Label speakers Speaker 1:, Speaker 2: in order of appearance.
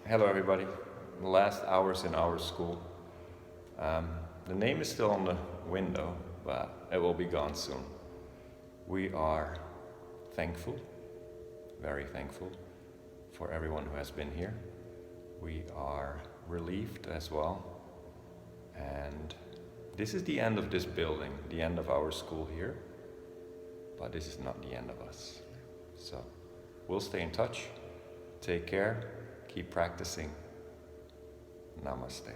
Speaker 1: Hello everybody. The last hours in our school. The name is still on the window, but it will be gone soon. We are thankful, very thankful for everyone who has been here. We are relieved as well. And this is the end of this building, the end of our school here. But this is not the end of us. So we'll stay in touch. Take care. Keep practicing. Namaste.